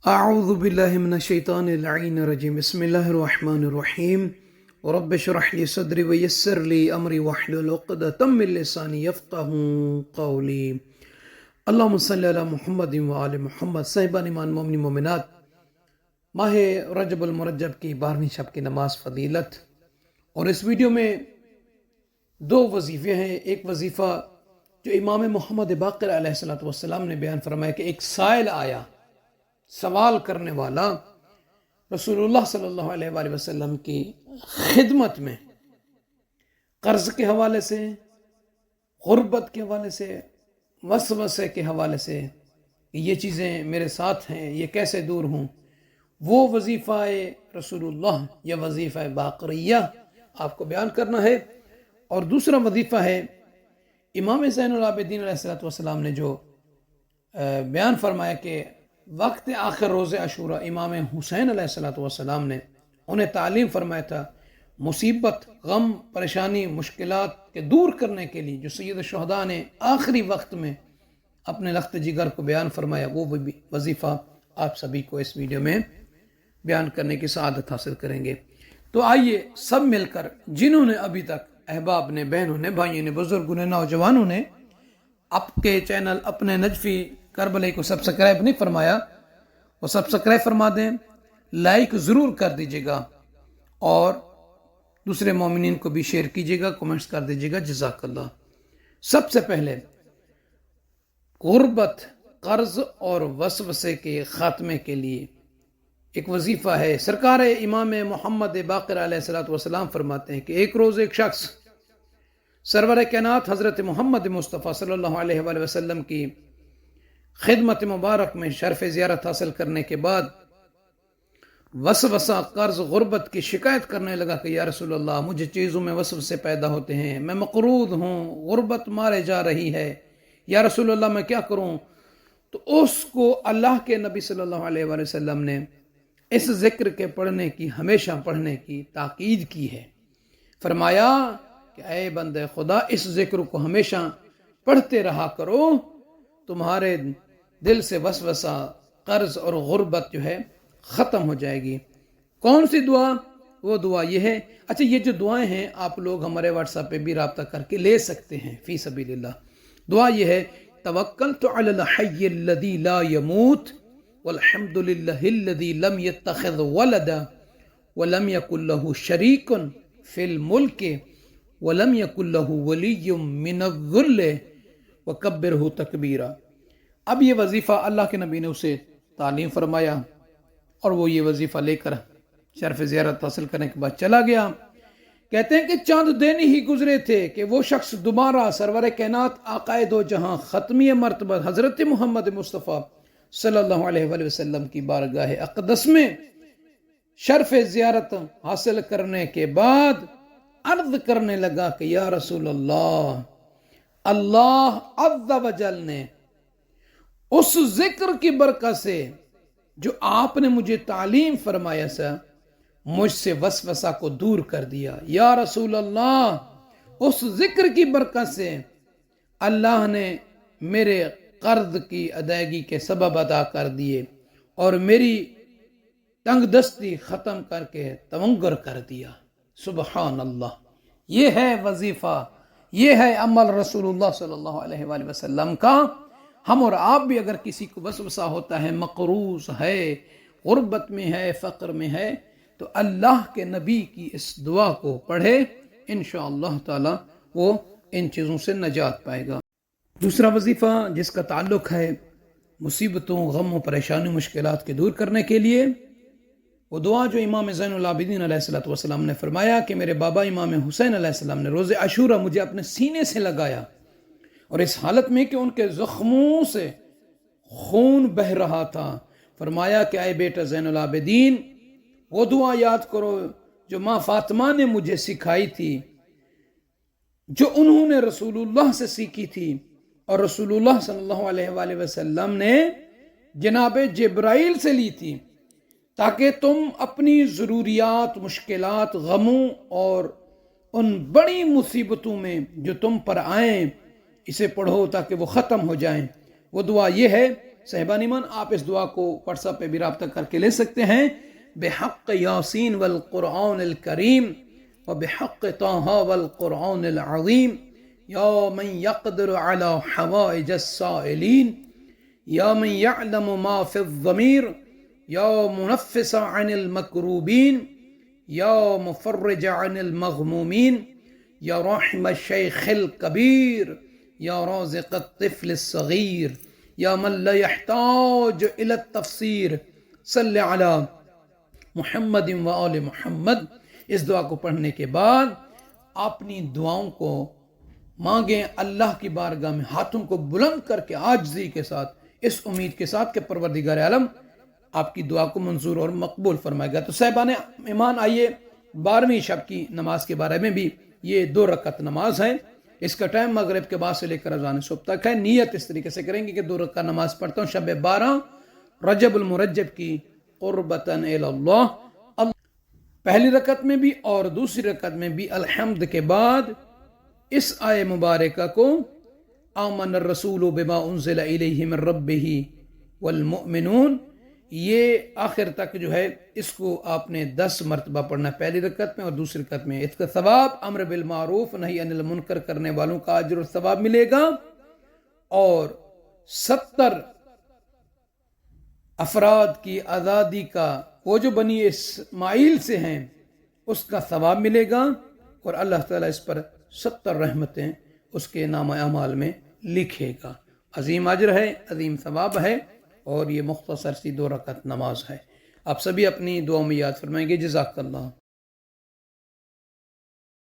اعوذ باللہ من الشیطان اللعین الرجیم بسم اللہ الرحمن الرحیم رب اشرح لی صدری ویسر لی امری واحلل عقدۃ من لسانی یفقہوا قولی اللہم صلی علی محمد وآل محمد۔ صاحبان ایمان مومنین مومنات، ماہ رجب المرجب کی 12ویں شب کی نماز فضیلت، اور اس ویڈیو میں دو وظیفے ہیں۔ ایک وظیفہ جو امام محمد باقر علیہ السلام نے بیان فرمایا کہ ایک سائل آیا، سوال کرنے والا رسول اللہ صلی اللہ علیہ وآلہ وسلم کی خدمت میں قرض کے حوالے سے، غربت کے حوالے سے، وسوسے کے حوالے سے، یہ چیزیں میرے ساتھ ہیں، یہ کیسے دور ہوں۔ وہ وظیفہ رسول اللہ یا وظیفہ باقریہ آپ کو بیان کرنا ہے۔ اور دوسرا وظیفہ ہے امام زین العابدین علیہ السلام نے جو بیان فرمایا کہ وقت آخر روز عاشورہ امام حسین علیہ السلام نے انہیں تعلیم فرمایا تھا مصیبت، غم، پریشانی، مشکلات کے دور کرنے کے لیے، جو سید الشہداء نے آخری وقت میں اپنے لخت جگر کو بیان فرمایا، وہ وظیفہ آپ سبھی کو اس ویڈیو میں بیان کرنے کی سعادت حاصل کریں گے۔ تو آئیے سب مل کر، جنہوں نے ابھی تک، احباب نے، بہنوں نے، بھائیوں نے، بزرگوں نے، نوجوانوں نے آپ کے چینل اپنے نجفی کربلائی کو سبسکرائب نہیں فرمایا، وہ سبسکرائب فرما دیں، لائک ضرور کر دیجیے گا، اور دوسرے مومنین کو بھی شیئر کیجیے گا، کومنٹس کر دیجیے گا، جزاک اللہ۔ سب سے پہلے غربت، قرض اور وسوسے کے خاتمے کے لیے ایک وظیفہ ہے۔ سرکار امام محمد باقر علیہ السلام فرماتے ہیں کہ ایک روز ایک شخص سرور کائنات حضرت محمد مصطفیٰ صلی اللہ علیہ وآلہ وسلم کی خدمت مبارک میں شرف زیارت حاصل کرنے کے بعد وسوسہ، قرض، غربت کی شکایت کرنے لگا کہ یا رسول اللہ، مجھے چیزوں میں وسوسے پیدا ہوتے ہیں، میں مقروض ہوں، غربت مارے جا رہی ہے، یا رسول اللہ میں کیا کروں؟ تو اس کو اللہ کے نبی صلی اللہ علیہ وآلہ وسلم نے اس ذکر کے پڑھنے کی، ہمیشہ پڑھنے کی تاکید کی ہے۔ فرمایا کہ اے بندے خدا، اس ذکر کو ہمیشہ پڑھتے رہا کرو، تمہارے دل سے وسوسہ، قرض اور غربت جو ہے ختم ہو جائے گی۔ کون سی دعا؟ وہ دعا یہ ہے، اچھا یہ جو دعائیں ہیں آپ لوگ ہمارے واٹس ایپ پہ بھی رابطہ کر کے لے سکتے ہیں، فی سبیل اللہ۔ دعا یہ ہے، توکلت علی الحی الذی لا یموت والحمد للہ الذی لم یتخذ ولدا ولم یکن لہ شریک فی الملک ولم یکن لہ ولی من الذل وکبرہ تکبیرا۔ اب یہ وظیفہ اللہ کے نبی نے اسے تعلیم فرمایا، اور وہ یہ وظیفہ لے کر شرف زیارت حاصل کرنے کے بعد چلا گیا۔ کہتے ہیں کہ چند دن ہی گزرے تھے کہ وہ شخص دوبارہ سرور کائنات آقائے دو جہاں ختمی مرتبہ حضرت محمد مصطفیٰ صلی اللہ علیہ وآلہ وسلم کی بارگاہ اقدس میں شرف زیارت حاصل کرنے کے بعد عرض کرنے لگا کہ یا رسول اللہ، اللہ عز و جل نے اس ذکر کی برکت سے جو آپ نے مجھے تعلیم فرمایا سا، مجھ سے وسوسہ کو دور کر دیا۔ یا رسول اللہ، اس ذکر کی برکت سے اللہ نے میرے قرض کی ادائیگی کے سبب ادا کر دیے، اور میری تنگ دستی ختم کر کے تونگر کر دیا۔ سبحان اللہ۔ یہ ہے وظیفہ، یہ ہے عمل رسول اللہ صلی اللہ علیہ وآلہ وسلم کا۔ ہم اور آپ بھی اگر کسی کو وسوسہ ہوتا ہے، مقروض ہے، غربت میں ہے، فقر میں ہے، تو اللہ کے نبی کی اس دعا کو پڑھے، انشاءاللہ تعالی وہ ان چیزوں سے نجات پائے گا۔ دوسرا وظیفہ جس کا تعلق ہے مصیبتوں، غم و پریشانی، مشکلات کے دور کرنے کے لیے، وہ دعا جو امام زین العابدین علیہ السلام نے فرمایا کہ میرے بابا امام حسین علیہ السلام نے روز عاشورہ مجھے اپنے سینے سے لگایا، اور اس حالت میں کہ ان کے زخموں سے خون بہ رہا تھا۔ فرمایا کہ اے بیٹا زین العابدین، وہ دعا یاد کرو جو ماں فاطمہ نے مجھے سکھائی تھی، جو انہوں نے رسول اللہ سے سیکھی تھی، اور رسول اللہ صلی اللہ علیہ وآلہ وسلم نے جناب جبرائیل سے لی تھی، تاکہ تم اپنی ضروریات، مشکلات، غموں اور ان بڑی مصیبتوں میں جو تم پر آئیں، اسے پڑھو تاکہ وہ ختم ہو جائیں۔ وہ دعا یہ ہے صاحبان ایمان آپ اس دعا کو واٹس ایپ پہ بھی رابطہ کر کے لے سکتے ہیں. بحق یاسین والقرآن الکریم وبحق طٰہٰ والقرآن العظیم یا من یقدر علی حوائج السائلین یا من یعلم ما فی الضمیر یا منفس عن المکروبین یا مفرج عن المغمومین یا راحم الشیخ الکبیر یا رازق الطفل الصغیر یا من لا يحتاج الى التفسیر صلی علی محمد و آل محمد. اس دعا کو پڑھنے کے بعد اپنی دعاؤں کو مانگیں اللہ کی بارگاہ میں ہاتھوں کو بلند کر کے عاجزی کے ساتھ، اس امید کے ساتھ کہ پروردگار عالم آپ کی دعا کو منظور اور مقبول فرمائے گا. تو صاحبان ایمان آئیے 12ویں شب کی نماز کے بارے میں بھی، یہ 2 رکعت نماز ہے. اس کا ٹائم مغرب کے بعد سے لے کر اذان صبح تک ہے. نیت اس طریقے سے کریں گے کہ 2 رکعت نماز پڑھتا ہوں شب 12 رجب المرجب کی قربتاً الی اللہ. پہلی رکعت میں بھی اور دوسری رکعت میں بھی الحمد کے بعد اس آیہ مبارکہ کو آمن الرسول بما انزل الیہ من ربہ والمؤمنون، یہ آخر تک جو ہے اس کو آپ نے 10 مرتبہ پڑھنا ہے پہلی رکعت میں اور دوسری رکعت میں. اس کا ثواب امر بالمعروف نہی عن المنکر کرنے والوں کا اجر و ثواب ملے گا، اور 70 افراد کی آزادی کا، وہ جو بنی اسماعیل سے ہیں، اس کا ثواب ملے گا، اور اللہ تعالیٰ اس پر 70 رحمتیں اس کے نامہ اعمال میں لکھے گا. عظیم اجر ہے، عظیم ثواب ہے، اور یہ مختصر سی 2 رکعت نماز ہے. آپ سبھی اپنی دعاؤں میں یاد فرمائیں گے. جزاک اللہ.